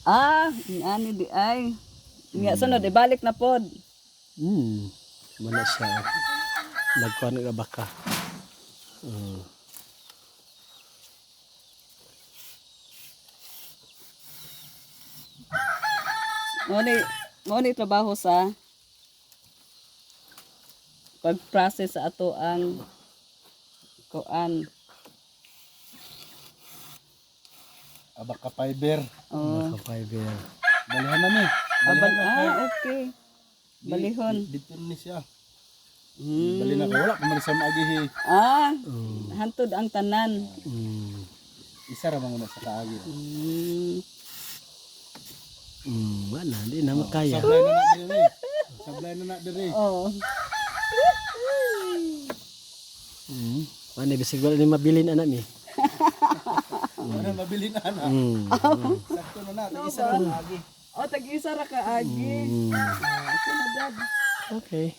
Ani di ay. Nga sunod ibalik na pod. Wala siya. Nagkuhan nga baka. Mo ni trabaho sa pag-process sa ato ang kuan. Abaka fiber. Oh. Baka fiber. Balihan na mi. Balihan na. Okay. Balihon. Dito ni siya. Hmm. Bali na ko wala pa man sa maagihi. Hantod ang tanan. Isa ra man sa kaagi. Wala, di na makaya. Sablay na na diri. Sablay na na diri. Oh. Ano, bisig wala ni mabilin anak mi. Ano mabili na ana. Sakto na na, isa ra kaagi. Oh, tag-isa ra ka agi. Sinadad. Okay.